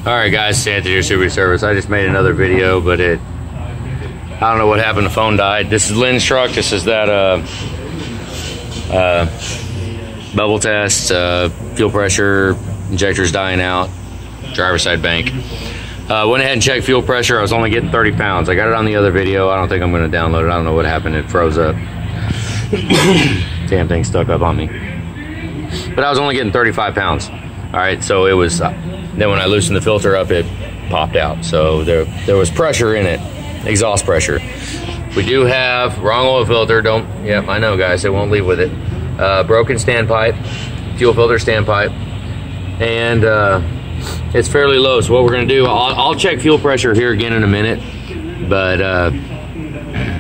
Alright guys, Anthony Super Service. I just made another video, but I don't know what happened, the phone died. This is Lynn's truck. This is that bubble test, fuel pressure, injectors dying out, driver's side bank. Went ahead and checked fuel pressure. I was only getting 30 pounds. I got it on the other video. I don't think I'm going to download it. I don't know what happened. It froze up. Damn thing stuck up on me. But I was only getting 35 pounds. Alright, so it was, then when I loosened the filter up, it popped out. So there was pressure in it, exhaust pressure. We do have wrong oil filter. Yep, I know guys, it won't leave with it. Broken standpipe, fuel filter standpipe, and it's fairly low. So what we're gonna do, I'll check fuel pressure here again in a minute, but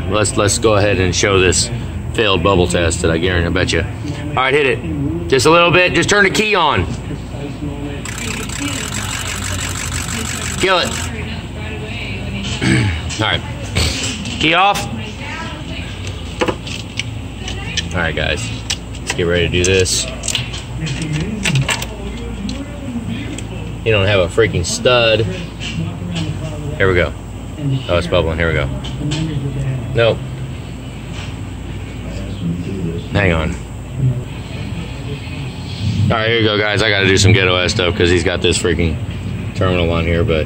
let's go ahead and show this failed bubble test that I guarantee, I bet you. All right, hit it. Just a little bit. Just turn the key on. Kill it. All right. Key off. All right, guys. Let's get ready to do this. You don't have a freaking stud. Here we go. Oh, it's bubbling. Here we go. Nope. Hang on. All right, here you go, guys. I got to do some ghetto ass stuff because he's got this freaking terminal on here, but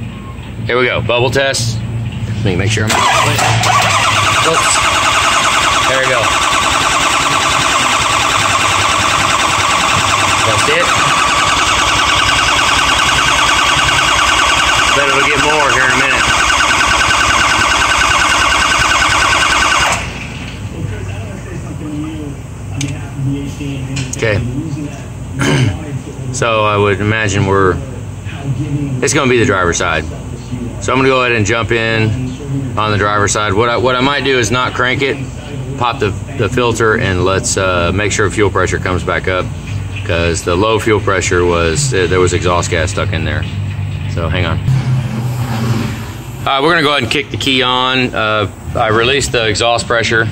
here we go. Bubble test. Let me make sure I'm out. Oops. There we go. That's it. Bet it'll get more here in a minute. Okay. So I would imagine it's going to be the driver's side. So I'm going to go ahead and jump in on the driver's side. What I might do is not crank it, pop the filter, and let's make sure fuel pressure comes back up, because the low fuel pressure there was exhaust gas stuck in there. So hang on. We're going to go ahead and kick the key on. I released the exhaust pressure.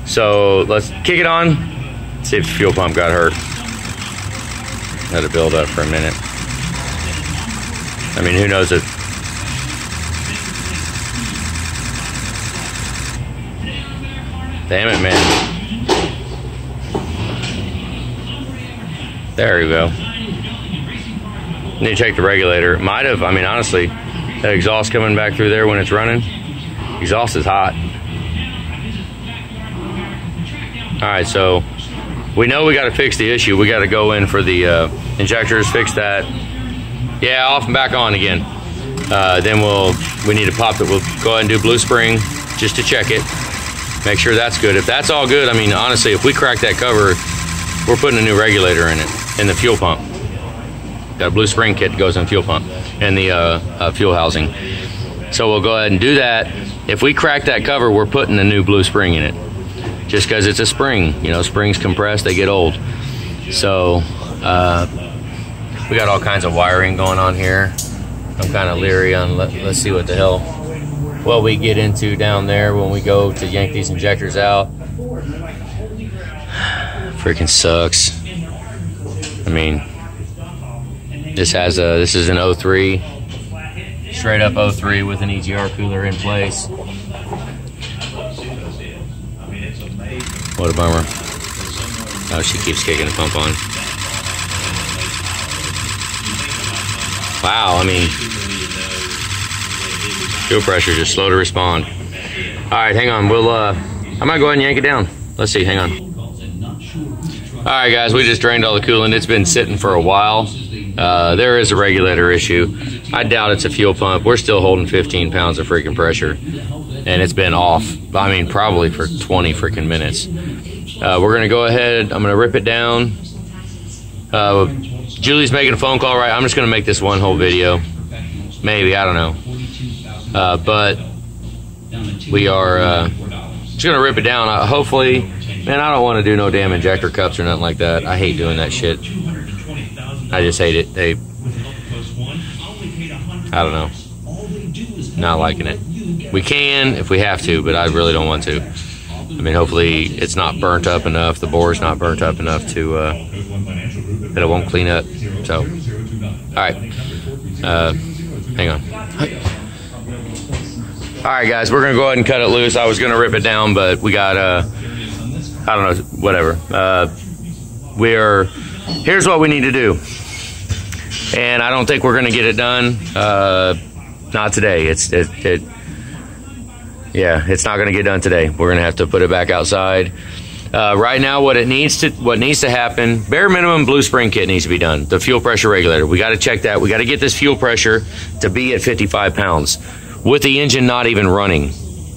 So let's kick it on. See if the fuel pump got hurt. Let it build up for a minute. I mean, who knows it? Damn it, man. There we go. Need to check the regulator. Might have, I mean, honestly, that exhaust coming back through there when it's running, exhaust is hot. All right, so we know we got to fix the issue. We got to go in for the injectors, fix that. Yeah, off and back on again. Then we need to pop it. We'll go ahead and do blue spring just to check it. Make sure that's good. If that's all good, I mean, honestly, if we crack that cover, we're putting a new regulator in it, in the fuel pump. Got a blue spring kit that goes in the fuel pump and the fuel housing. So we'll go ahead and do that. If we crack that cover, we're putting a new blue spring in it. Just because it's a spring, you know, springs compress, they get old. So we got all kinds of wiring going on here. I'm kind of leery on, let's see what the hell we get into down there when we go to yank these injectors out. Freaking sucks. I mean, this is an 03, straight up 03 with an EGR cooler in place. What a bummer. Oh, she keeps kicking the pump on. Wow, I mean, fuel pressure just slow to respond. All right, hang on. I might go ahead and yank it down. Let's see, hang on. All right, guys, we just drained all the coolant. It's been sitting for a while. There is a regulator issue. I doubt it's a fuel pump. We're still holding 15 pounds of freaking pressure, and it's been off, I mean, probably for 20 freaking minutes. We're gonna go ahead, I'm gonna rip it down. Julie's making a phone call, right? I'm just gonna make this one whole video. Maybe, I don't know. But we are just gonna rip it down. Hopefully, man, I don't wanna do no damn injector cups or nothing like that. I hate doing that shit. I just hate it. I don't know. Not liking it. We can if we have to, but I really don't want to. I mean, hopefully it's not burnt up enough. The bore's not burnt up enough to that it won't clean up. So, all right, hang on. All right, guys, we're gonna go ahead and cut it loose. I was gonna rip it down, but we got I don't know, whatever. Here's what we need to do, and I don't think we're gonna get it done. Not today. Yeah, it's not gonna get done today. We're gonna have to put it back outside. Right now, what needs to happen, bare minimum blue spring kit needs to be done. The fuel pressure regulator, we got to check that. We got to get this fuel pressure to be at 55 pounds with the engine not even running.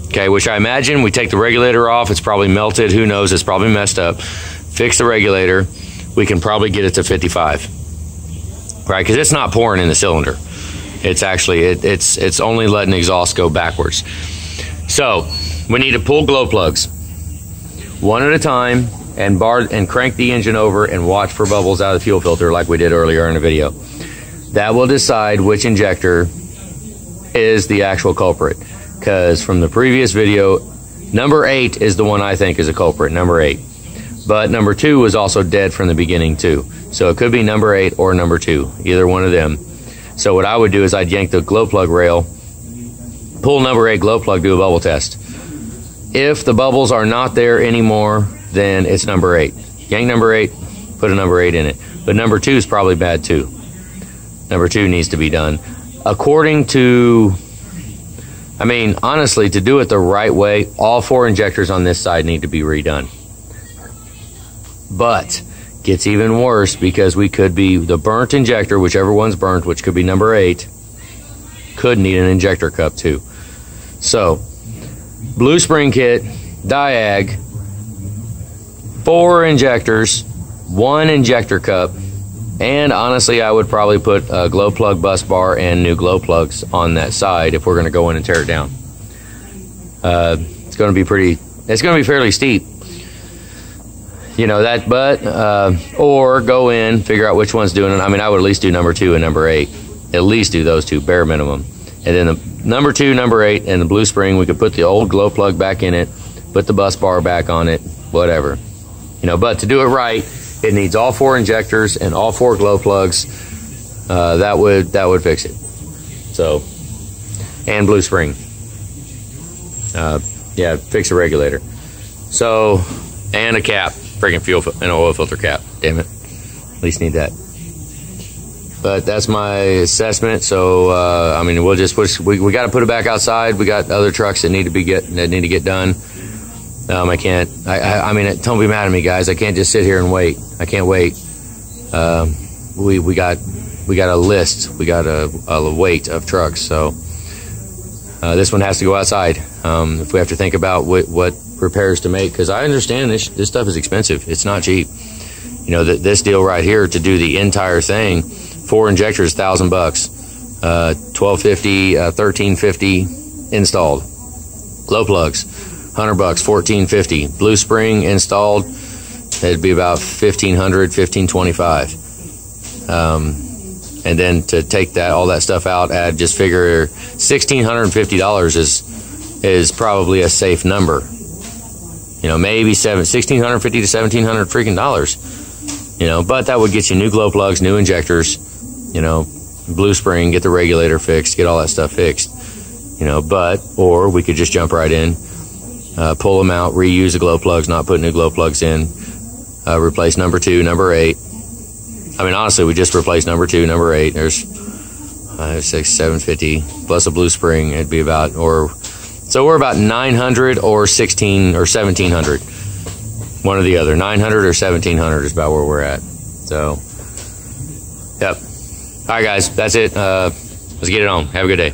Okay, which I imagine we take the regulator off. It's probably melted. Who knows? It's probably messed up. Fix the regulator. We can probably get it to 55. Right, because it's not pouring in the cylinder. It's actually it's only letting exhaust go backwards. So we need to pull glow plugs one at a time and crank the engine over and watch for bubbles out of the fuel filter like we did earlier in the video. That will decide which injector is the actual culprit, because from the previous video, number 8 is the one I think is a culprit, number 8. But number 2 was also dead from the beginning too. So it could be number 8 or number 2, either one of them. So what I would do is I'd yank the glow plug rail, pull number 8 glow plug, do a bubble test. If the bubbles are not there anymore, then it's number 8. Yank number 8, put a number 8 in it. But number 2 is probably bad too. Number 2 needs to be done. According to, I mean, honestly, to do it the right way, all 4 injectors on this side need to be redone. But gets even worse because we could be the burnt injector, whichever one's burnt, which could be number 8, could need an injector cup too. So blue spring kit, diag, 4 injectors, 1 injector cup, and honestly I would probably put a glow plug bus bar and new glow plugs on that side if we're going to go in and tear it down. It's going to be fairly steep, you know that, but or go in, figure out which one's doing it. I mean, I would at least do number 2 and number 8, at least do those 2 bare minimum. And then the number 2, number 8, and the blue spring, we could put the old glow plug back in it, put the bus bar back on it, whatever. You know, but to do it right, it needs all 4 injectors and all 4 glow plugs. That would fix it. So, and blue spring. Yeah, fix a regulator. So, and a cap, freaking an oil filter cap. Damn it. At least need that. But that's my assessment. So I mean, we got to put it back outside. We got other trucks that need to get done. I can't. I mean, don't be mad at me, guys. I can't just sit here and wait. I can't wait. We got a list. We got a weight of trucks. So this one has to go outside. If we have to think about what repairs to make, because I understand this stuff is expensive. It's not cheap. You know, this deal right here to do the entire thing. 4 injectors, $1,000 bucks, $1,250, $1,350 installed. Glow plugs, $100 bucks, $1,450. Blue spring installed, it'd be about $1,500, $1,525. And then to take all that stuff out, just figure $1,650 is probably a safe number. You know, maybe $1,650 to $1,700 freaking dollars. You know, but that would get you new glow plugs, new injectors, you know, blue spring, get the regulator fixed, get all that stuff fixed, you know, or we could just jump right in, pull them out, reuse the glow plugs, not put new glow plugs in, replace number 2, number 8. I mean, honestly, we just replaced number 2, number 8. There's 750 plus a blue spring. It'd be about, so we're about 900 or 16 or 1700. One or the other. 900 or 1700 is about where we're at. So, yep. All right, guys, that's it. Let's get it on. Have a good day.